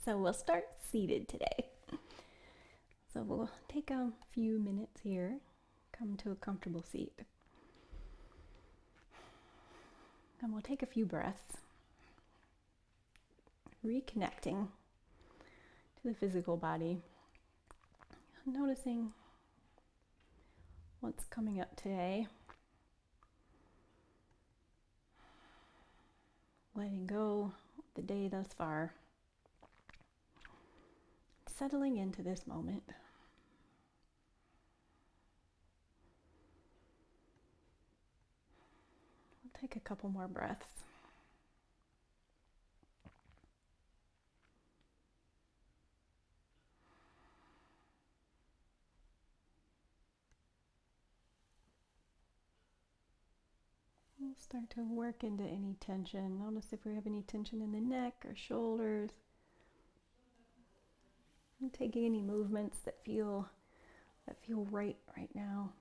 So we'll start seated today. So we'll take a few minutes here, come to a comfortable seat. And we'll take a few breaths, reconnecting to the physical body, noticing what's coming up today, letting go of the day thus far, settling into this moment. We'll take a couple more breaths. We'll start to work into any tension. Notice if we have any tension in the neck or shoulders. And taking any movements that feel right now.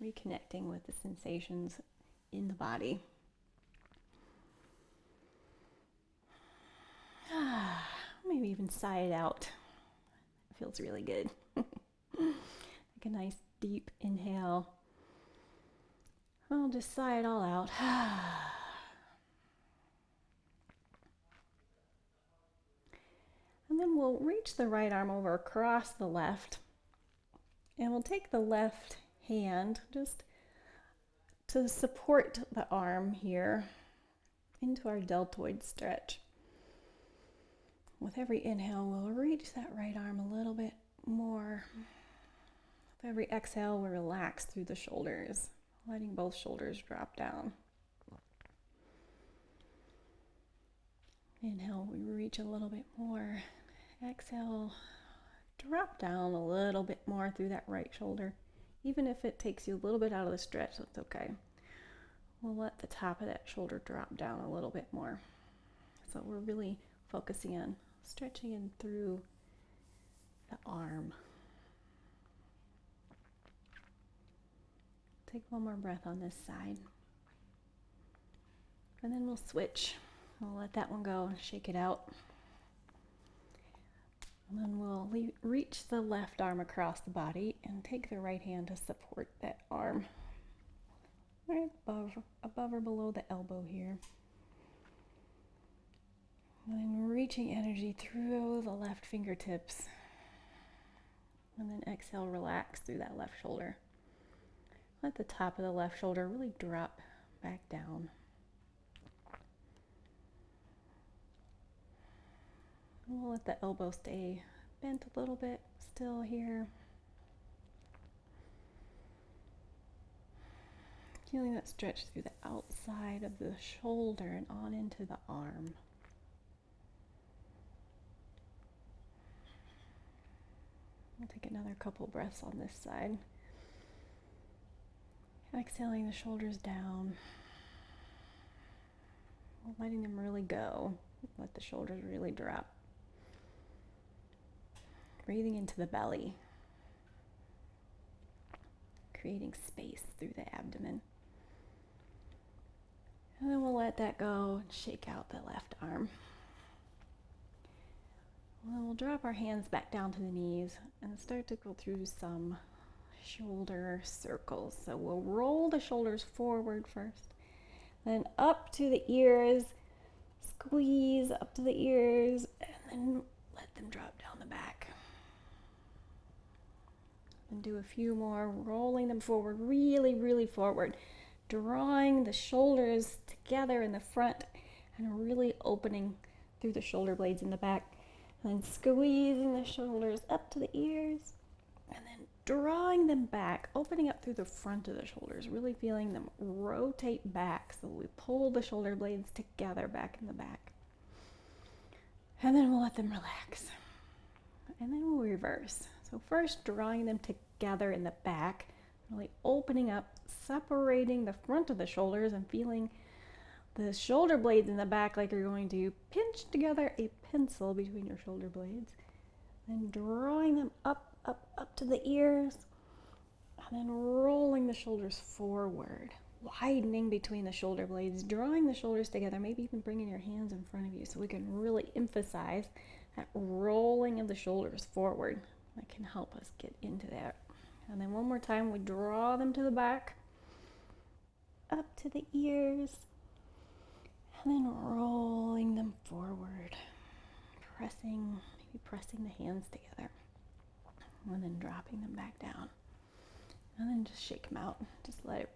Reconnecting with the sensations in the body. Maybe even sigh it out. It feels really good. Like a nice deep inhale. I'll just sigh it all out. And then we'll reach the right arm over across the left. And we'll take the left hand just to support the arm here into our deltoid stretch. With every inhale, we'll reach that right arm a little bit more. With every exhale, we'll relax through the shoulders, letting both shoulders drop down. Inhale, we reach a little bit more. Exhale, drop down a little bit more through that right shoulder. Even if it takes you a little bit out of the stretch, that's okay. We'll let the top of that shoulder drop down a little bit more. So we're really focusing on stretching in through the arm. Take one more breath on this side. And then we'll switch. We'll let that one go and shake it out. And then we'll reach the left arm across the body and take the right hand to support that arm. Right above or below the elbow here. And then reaching energy through the left fingertips. And then exhale, relax through that left shoulder. Let the top of the left shoulder really drop back down. And we'll let the elbow stay bent a little bit still here. Feeling that stretch through the outside of the shoulder and on into the arm. We'll take another couple breaths on this side. Exhaling the shoulders down. Letting them really go. Let the shoulders really drop. Breathing into the belly. Creating space through the abdomen. And then we'll let that go and shake out the left arm. And then we'll drop our hands back down to the knees and start to go through some shoulder circles. So we'll roll the shoulders forward first, then up to the ears, squeeze up to the ears, and then let them drop down the back. And do a few more, rolling them forward, really, really forward, drawing the shoulders together in the front and really opening through the shoulder blades in the back. And then squeezing the shoulders up to the ears and then drawing them back, opening up through the front of the shoulders, really feeling them rotate back. So we pull the shoulder blades together back in the back. And then we'll let them relax. And then we'll reverse. So first drawing them together in the back, really opening up, separating the front of the shoulders and feeling the shoulder blades in the back like you're going to pinch together a pencil between your shoulder blades. Then drawing them up to the ears, and then rolling the shoulders forward. widening between the shoulder blades, drawing the shoulders together, maybe even bringing your hands in front of you so we can really emphasize that rolling of the shoulders forward. That can help us get into that. And then one more time, we draw them to the back, up to the ears, and then rolling them forward, maybe pressing the hands together, and then dropping them back down. And then just shake them out. Just let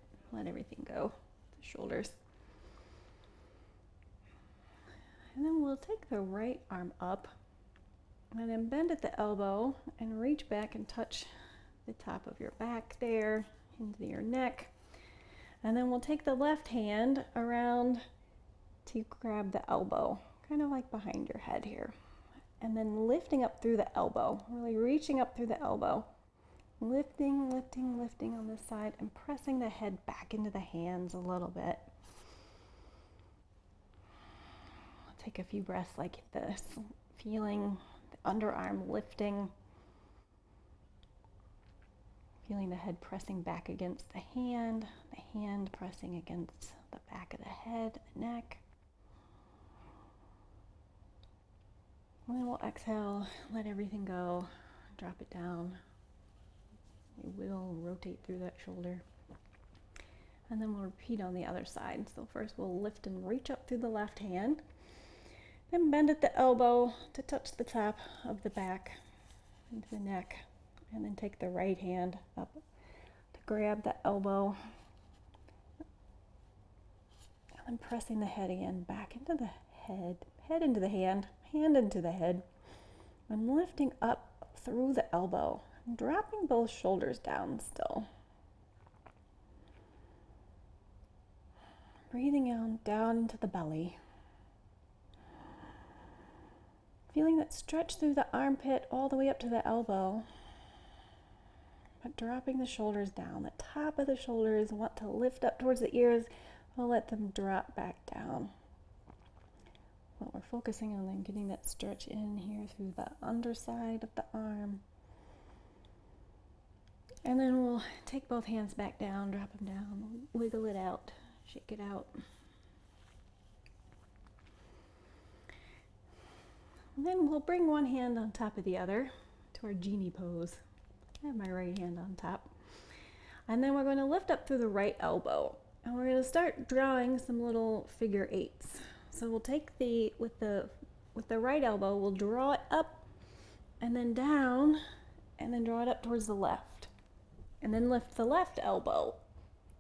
everything go, the shoulders. And then we'll take the right arm up and then bend at the elbow and reach back and touch the top of your back there into your neck. And then we'll take the left hand around to grab the elbow, kind of like behind your head here. And then lifting up through the elbow, really reaching up through the elbow. Lifting, lifting, lifting on this side and pressing the head back into the hands a little bit. Take a few breaths like this, feeling the underarm lifting, feeling the head pressing back against the hand pressing against the back of the head, the neck. And then we'll exhale, let everything go, drop it down. We will rotate through that shoulder. And then we'll repeat on the other side. So first we'll lift and reach up through the left hand. Then bend at the elbow to touch the top of the back into the neck. And then take the right hand up to grab the elbow. And then pressing the head again back into the head into the hand into the head. And lifting up through the elbow. Dropping both shoulders down still. Breathing down into the belly. Feeling that stretch through the armpit all the way up to the elbow. But dropping the shoulders down. The top of the shoulders want to lift up towards the ears. We'll let them drop back down. But we're focusing on then getting that stretch in here through the underside of the arm. And then we'll take both hands back down, drop them down, wiggle it out, shake it out. And then we'll bring one hand on top of the other to our genie pose. I have my right hand on top. And then we're going to lift up through the right elbow. And we're going to start drawing some little figure eights. So we'll take with the right elbow, we'll draw it up and then down, and then draw it up towards the left. And then lift the left elbow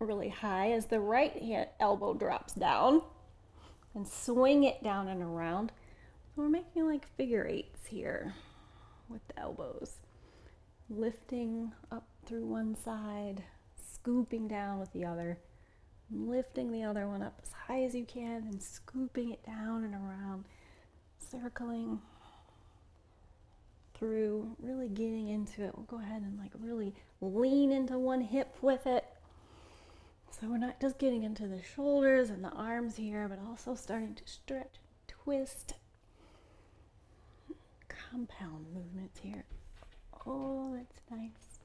really high as the right elbow drops down and swing it down and around. So we're making like figure eights here with the elbows. Lifting up through one side, scooping down with the other, lifting the other one up as high as you can and scooping it down and around, circling through, really getting into it. We'll go ahead and like really lean into one hip with it. So we're not just getting into the shoulders and the arms here, but also starting to stretch, twist, compound movements here. Oh, that's nice.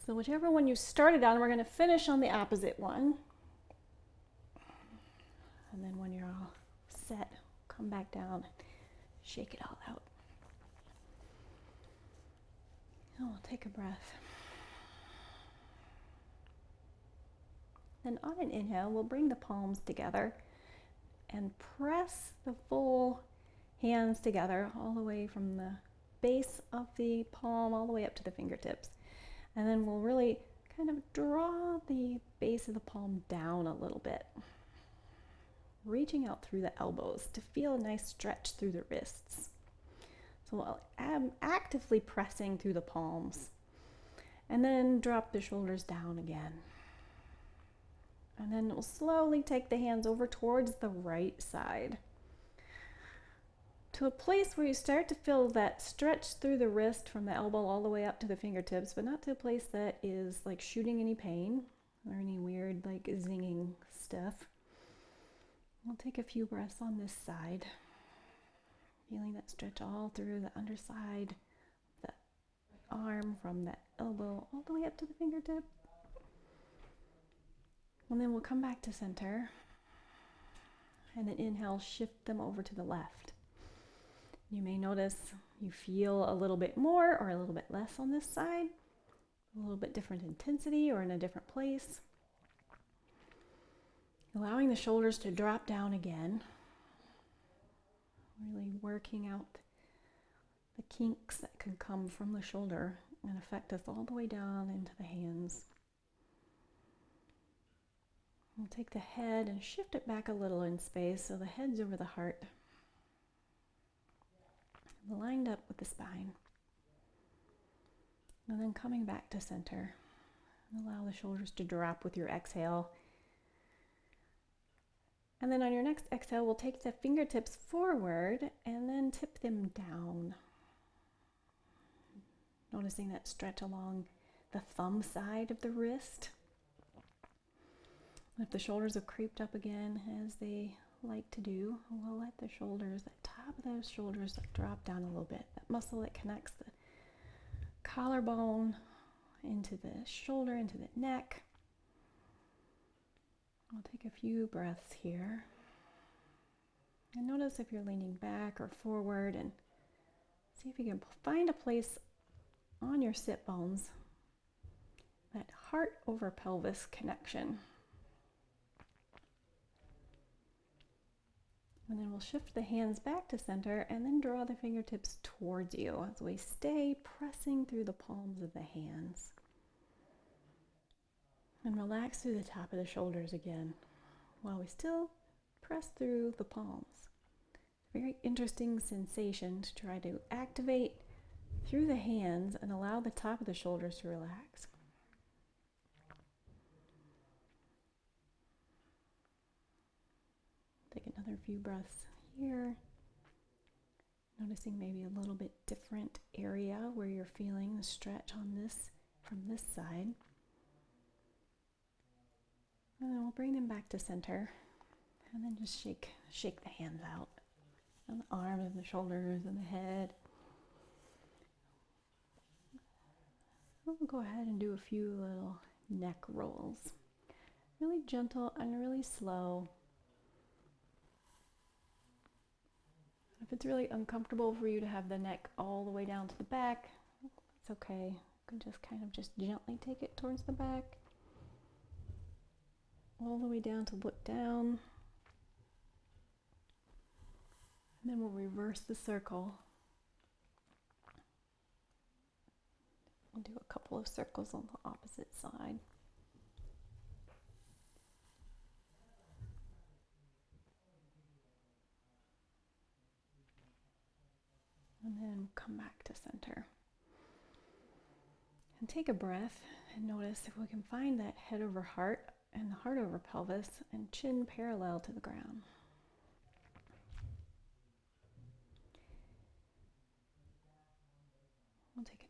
So whichever one you started on, we're going to finish on the opposite one. And then when you're all set, come back down, shake it all out. And we'll take a breath. Then on an inhale, we'll bring the palms together and press the full hands together all the way from the base of the palm all the way up to the fingertips. And then we'll really kind of draw the base of the palm down a little bit, reaching out through the elbows to feel a nice stretch through the wrists. So I'm actively pressing through the palms, and then drop the shoulders down again. And then we'll slowly take the hands over towards the right side to a place where you start to feel that stretch through the wrist from the elbow all the way up to the fingertips, but not to a place that is like shooting any pain or any weird like zinging stuff. We'll take a few breaths on this side, feeling that stretch all through the underside of the arm from the elbow all the way up to the fingertip. And then we'll come back to center. And then inhale, shift them over to the left. You may notice you feel a little bit more or a little bit less on this side, a little bit different intensity or in a different place. Allowing the shoulders to drop down again. Really working out the kinks that can come from the shoulder and affect us all the way down into the hands. We'll take the head and shift it back a little in space so the head's over the heart, lined up with the spine. And then coming back to center. Allow the shoulders to drop with your exhale. And then on your next exhale, we'll take the fingertips forward and then tip them down. Noticing that stretch along the thumb side of the wrist. If the shoulders have creeped up again, as they like to do, we'll let the shoulders, the top of those shoulders, drop down a little bit. That muscle that connects the collarbone into the shoulder, into the neck. We'll take a few breaths here. And notice if you're leaning back or forward, and see if you can find a place on your sit bones, that heart over pelvis connection. And then we'll shift the hands back to center and then draw the fingertips towards you as we stay pressing through the palms of the hands. And relax through the top of the shoulders again while we still press through the palms. Very interesting sensation to try to activate through the hands and allow the top of the shoulders to relax. Take another few breaths here. Noticing maybe a little bit different area where you're feeling the stretch on this from this side. And then we'll bring them back to center. And then just shake the hands out. And the arms and the shoulders and the head. We'll go ahead and do a few little neck rolls. Really gentle and really slow. If it's really uncomfortable for you to have the neck all the way down to the back, it's okay. You can just kind of just gently take it towards the back. All the way down to look down. And then we'll reverse the circle. We'll do a couple of circles on the opposite side. And then come back to center. And take a breath and notice if we can find that head over heart and the heart over pelvis and chin parallel to the ground. We'll take